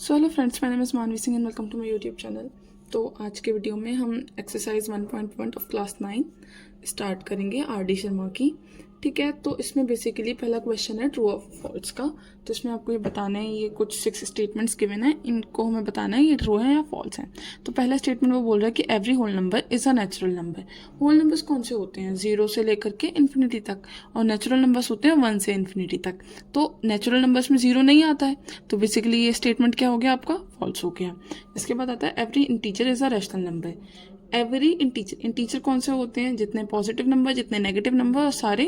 So hello friends, my name is Manvi Singh and welcome to my YouTube channel. तो आज के video में हम एक्सरसाइज 1.1 ऑफ क्लास 9 स्टार्ट करेंगे आर डी शर्मा की। ठीक है, तो इसमें बेसिकली पहला क्वेश्चन है ट्रू और फॉल्स का। तो इसमें आपको ये बताना है, ये कुछ 6 स्टेटमेंट्स गिवन है, इनको हमें बताना है ये ट्रू है या फॉल्स है। तो पहला स्टेटमेंट वो बोल रहा है कि every whole number is a natural number. Whole numbers कौन से होते हैं? 0 से लेकर के इन्फिनिटी तक, और नेचुरल नंबर्स होते हैं 1 से इन्फिनिटी तक। तो नेचुरल नंबर्स में 0 नहीं आता है, तो बेसिकली ये स्टेटमेंट क्या हो गया आपका? फॉल्स हो गया। इसके बाद आता है every integer is a rational number. Every integer कौन से होते हैं? जितने पॉजिटिव नंबर, जितने नेगेटिव नंबर, और सारे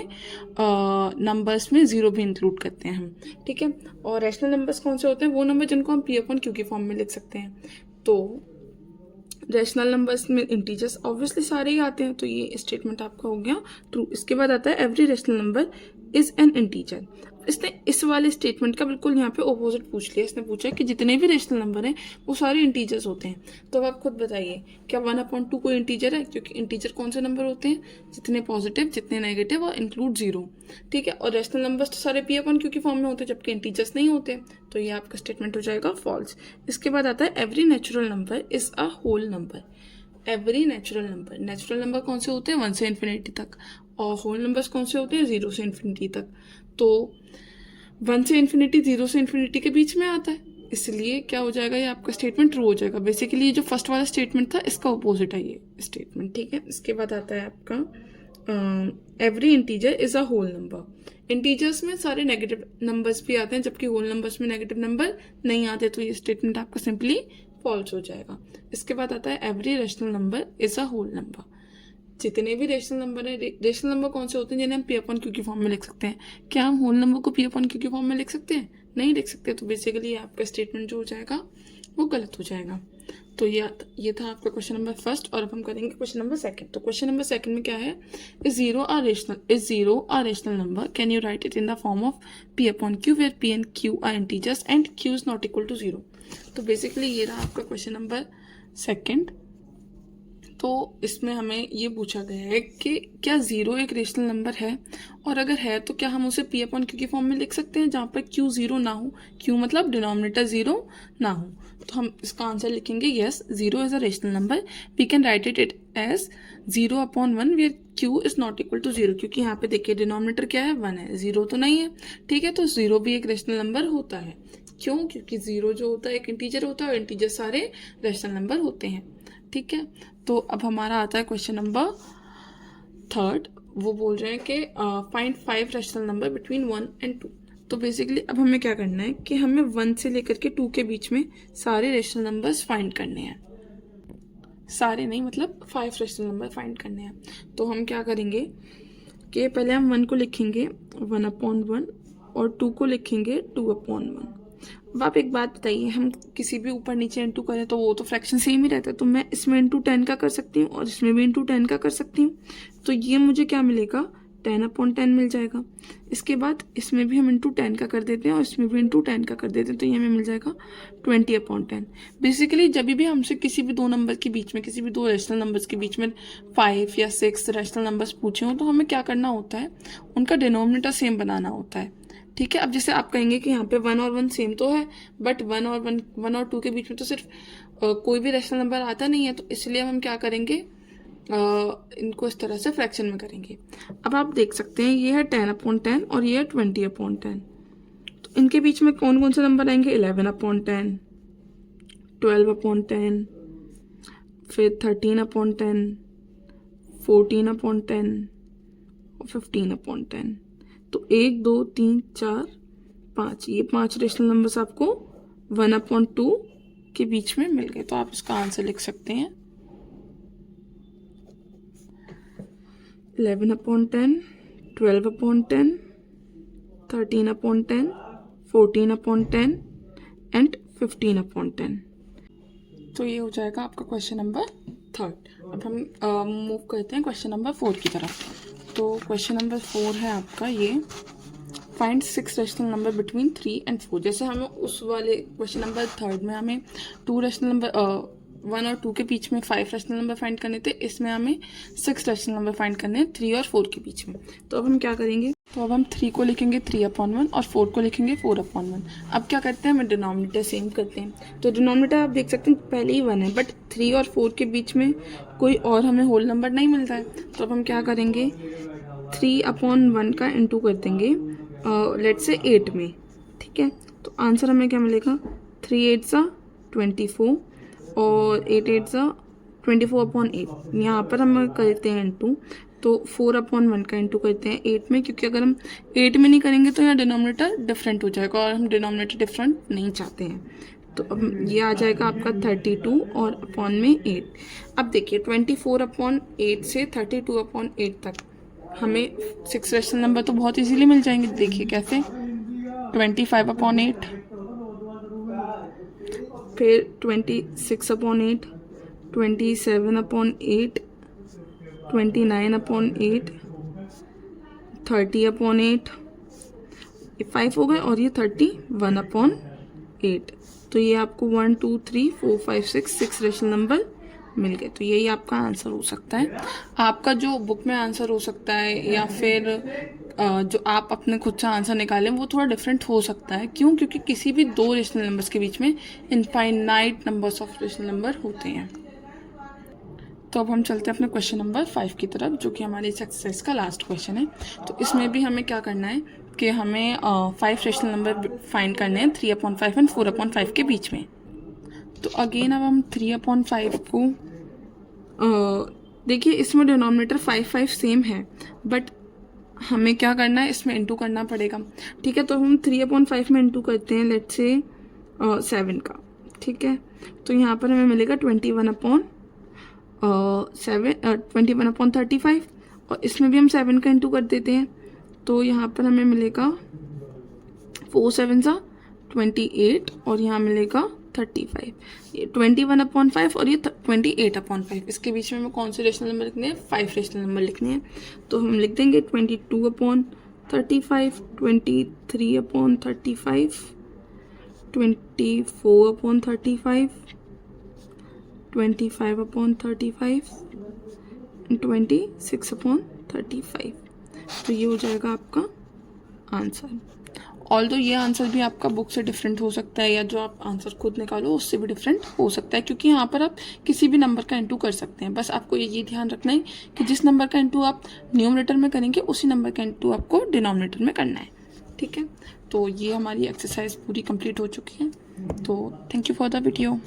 नंबर्स में 0 भी इंक्लूड करते हैं हम। ठीक है, और रैशनल नंबर्स कौन से होते हैं? वो नंबर जिनको हम पी अपॉन क्यू की फॉर्म में लिख सकते हैं। तो रैशनल नंबर्स में इंटीजर्स ऑब्वियसली सारे ही आते हैं, तो ये स्टेटमेंट आपका हो गया ट्रू। इसके बाद आता है every rational number is an integer. इसने इस वाले स्टेटमेंट का बिल्कुल यहाँ पे ऑपोजिट पूछ लिया। इसने पूछा कि जितने भी रैशनल नंबर हैं वो सारे इंटीजर्स होते हैं। तो अब आप खुद बताइए, क्या 1/2 कोई इंटीजर है? क्योंकि इंटीजर कौन से नंबर होते हैं? जितने पॉजिटिव, जितने नेगेटिव, और इंक्लूड 0। ठीक है, और रैशनल नंबर्स तो सारे पी अपॉन क्यू की फॉर्म में होते हैं, जबकि इंटीजर्स नहीं होते। तो ये आपका स्टेटमेंट हो जाएगा फॉल्स। इसके बाद आता है every natural number is a whole number. Every natural number कौन से होते हैं? 1 से इन्फिनिटी तक। और होल नंबर्स कौन से होते हैं? 0 से इन्फिनिटी तक। तो 1 से इन्फिनिटी 0 से इन्फिनिटी के बीच में आता है, इसलिए क्या हो जाएगा? ये आपका स्टेटमेंट ट्रू हो जाएगा। बेसिकली ये जो फर्स्ट वाला स्टेटमेंट था इसका अपोजिट है ये स्टेटमेंट। ठीक है, इसके बाद आता है आपका every integer is a whole number. Integers में सारे नेगेटिव नंबर्स भी आते हैं, जबकि होल नंबर्स में नेगेटिव नंबर नहीं आते, तो ये स्टेटमेंट आपका सिंपली फॉल्स हो जाएगा। इसके बाद आता है every rational number is a whole number. जितने भी रेशनल नंबर है, रेशनल नंबर कौन से होते हैं? जिन्हें हम पी अपॉन क्यू की फॉर्म में लिख सकते हैं। क्या हम होल नंबर को पी अपॉन क्यू की फॉर्म में लिख सकते हैं? नहीं लिख सकते। तो बेसिकली आपका स्टेटमेंट जो हो जाएगा वो गलत हो जाएगा। तो ये था आपका क्वेश्चन नंबर फर्स्ट। और अब हम करेंगे क्वेश्चन नंबर सेकंड। तो क्वेश्चन नंबर सेकंड में क्या है? Is zero a rational number? Can you write it in the form of p upon q, where p and q are integers and q is not equal to 0। तो basically ये रहा आपका question number second. तो इसमें हमें ये पूछा गया है कि क्या 0 एक रेशनल नंबर है, और अगर है तो क्या हम उसे पी अपॉन क्यू की फॉर्म में लिख सकते हैं जहाँ पर क्यू 0 ना हो? क्यू मतलब डिनोमिनेटर 0 ना हो। तो हम इसका आंसर लिखेंगे yes, 0 is a rational number. We can write it as 0/1 where q is not equal to 0। क्योंकि यहाँ पे देखिए डिनोमिनेटर क्या है? 1 है, 0 तो नहीं है। ठीक है, तो 0 भी एक रेशनल नंबर होता है। क्यों? क्योंकि 0 जो होता है एक इंटीजर होता है, और इंटीजर सारे रेशनल नंबर होते हैं। ठीक है, तो अब हमारा आता है क्वेश्चन नंबर थर्ड। वो बोल रहे हैं कि find 5 rational number between 1 and 2। तो बेसिकली अब हमें क्या करना है कि हमें 1 से लेकर के 2 के बीच में सारे रैशनल नंबर्स फाइंड करने हैं। सारे नहीं, मतलब 5 रैशनल नंबर फाइंड करने हैं। तो हम क्या करेंगे कि पहले हम 1 को लिखेंगे 1/1 और 2 को लिखेंगे 2/1। अब आप एक बात बताइए, हम किसी भी ऊपर नीचे इंटू करें तो वो तो फ्रैक्शन सेम ही रहता है। तो मैं इसमें इंटू 10 का कर सकती हूँ और इसमें भी इंटू 10 का कर सकती हूँ। तो ये मुझे क्या मिलेगा? 10/10 मिल जाएगा। इसके बाद इसमें भी हम इंटू 10 का कर देते हैं और इसमें भी इंटू 10 का कर देते हैं, तो ये हमें मिल जाएगा 20/10। बेसिकली जब भी हमसे किसी भी दो नंबर के बीच में, किसी भी दो रैशनल नंबर्स के बीच में 5 या 6 रैशनल नंबर्स पूछे हों, तो हमें क्या करना होता है? उनका डिनोमिनेटर सेम बनाना होता है। ठीक है, अब जैसे आप कहेंगे कि यहाँ पे 1 और 1 सेम तो है, बट 1 और 2 के बीच में तो सिर्फ कोई भी रैशनल नंबर आता नहीं है, तो इसलिए हम क्या करेंगे? इनको इस तरह से फ्रैक्शन में करेंगे। अब आप देख सकते हैं ये है 10/10 और ये है 20/10। तो इनके बीच में कौन कौन से नंबर आएंगे? 11/10, 12/10, फिर 13/10, 14/10 और 15/10। तो 1 2 3 4 5, ये 5 रेशनल नंबर्स आपको 1/2 के बीच में मिल गए। तो आप इसका आंसर लिख सकते हैं 11/10, 12/10, 13/10, 14/10 एंड 15/10। तो ये हो जाएगा आपका क्वेश्चन नंबर थर्ड। अब हम मूव करते हैं क्वेश्चन नंबर 4 की तरफ। तो क्वेश्चन नंबर 4 है आपका ये, find 6 rational number between 3 and 4। जैसे हमें उस वाले क्वेश्चन नंबर थर्ड में हमें 2 रैशनल नंबर 1 और 2 के बीच में 5 रैशनल नंबर फाइंड करने थे, इसमें हमें 6 रैशनल नंबर फाइंड करने हैं 3 और 4 के बीच में। तो अब हम क्या करेंगे? तो अब हम 3 को लिखेंगे 3/1 और 4 को लिखेंगे 4/1। अब क्या करते हैं, हमें डिनोमिनेटर सेम करते हैं। तो डिनोमिनेटर आप देख सकते हैं पहले ही 1 है, बट 3 और 4 के बीच में कोई और हमें होल नंबर नहीं मिल रहा है। तो अब हम क्या करेंगे, 3/1 का इंटू कर देंगे लेट्स से 8 में। ठीक है, तो आंसर हमें क्या मिलेगा, 3 8 सा 24 और 8 8 सा 24/8। यहाँ पर हम करते हैं इंटू, तो 4/1 का इंटू करते हैं 8 में, क्योंकि अगर हम 8 में नहीं करेंगे तो यहाँ डिनोमिनेटर डिफरेंट हो जाएगा और हम डिनोमिनेटर डिफरेंट नहीं चाहते हैं। तो अब ये आ जाएगा आपका 32 और अपॉन में 8। अब देखिए 24/8 से 32/8 तक हमें 6 रेशनल नंबर तो बहुत इजीली मिल जाएंगे। देखिए कैसे, 25/8, फिर 26/8, 27/8, 29/8, 30/8, 5 हो गए और ये 31/8। तो ये आपको 1 2 3 4 5 6 रेशनल नंबर मिल गए। तो यही आपका आंसर हो सकता है। आपका जो बुक में आंसर हो सकता है या फिर जो आप अपने खुद से आंसर निकालें वो थोड़ा डिफरेंट हो सकता है। क्यों? क्योंकि किसी भी दो रेशनल नंबर्स के बीच में infinite numbers of rational number होते हैं। तो अब हम चलते हैं अपने क्वेश्चन नंबर 5 की तरफ, जो कि हमारे इस एक्सरसाइज का लास्ट क्वेश्चन है। तो इसमें भी हमें क्या करना है कि हमें 5 रेशनल नंबर फाइंड करने हैं 3/5 एंड 4/5 के बीच में। तो अगेन अब हम 3/5 को देखिए, इसमें डिनोमिनेटर 5 5 सेम है, बट हमें क्या करना है, इसमें इंटू करना पड़ेगा। ठीक है, तो हम 3/5 में इंटू करते हैं लेट्स से 7 का। ठीक है, तो यहाँ पर हमें मिलेगा 21/35 और इसमें भी हम 7 का इंटू कर देते हैं। तो यहाँ पर हमें मिलेगा 4 7 सा 28 और यहाँ मिलेगा 35। ये 21/5 और ये 28/5। इसके बीच में हमें कौन से रेशनल नंबर लिखने हैं, 5 रेशनल नंबर लिखने हैं। तो हम लिख देंगे 22/35, 23/35, 24/35, 25/35, 26/35। तो ये हो जाएगा आपका आंसर। ऑल्दो ये आंसर भी आपका बुक से डिफरेंट हो सकता है, या जो आप आंसर खुद निकालो उससे भी डिफरेंट हो सकता है, क्योंकि यहाँ पर आप किसी भी नंबर का इंटू कर सकते हैं। बस आपको ये ध्यान रखना है कि जिस नंबर का इंटू आप न्यूमरेटर में करेंगे उसी नंबर का इंटू आपको डिनोमिनेटर में करना है। ठीक है, तो ये हमारी एक्सरसाइज पूरी कंप्लीट हो चुकी है। तो thank you for the video.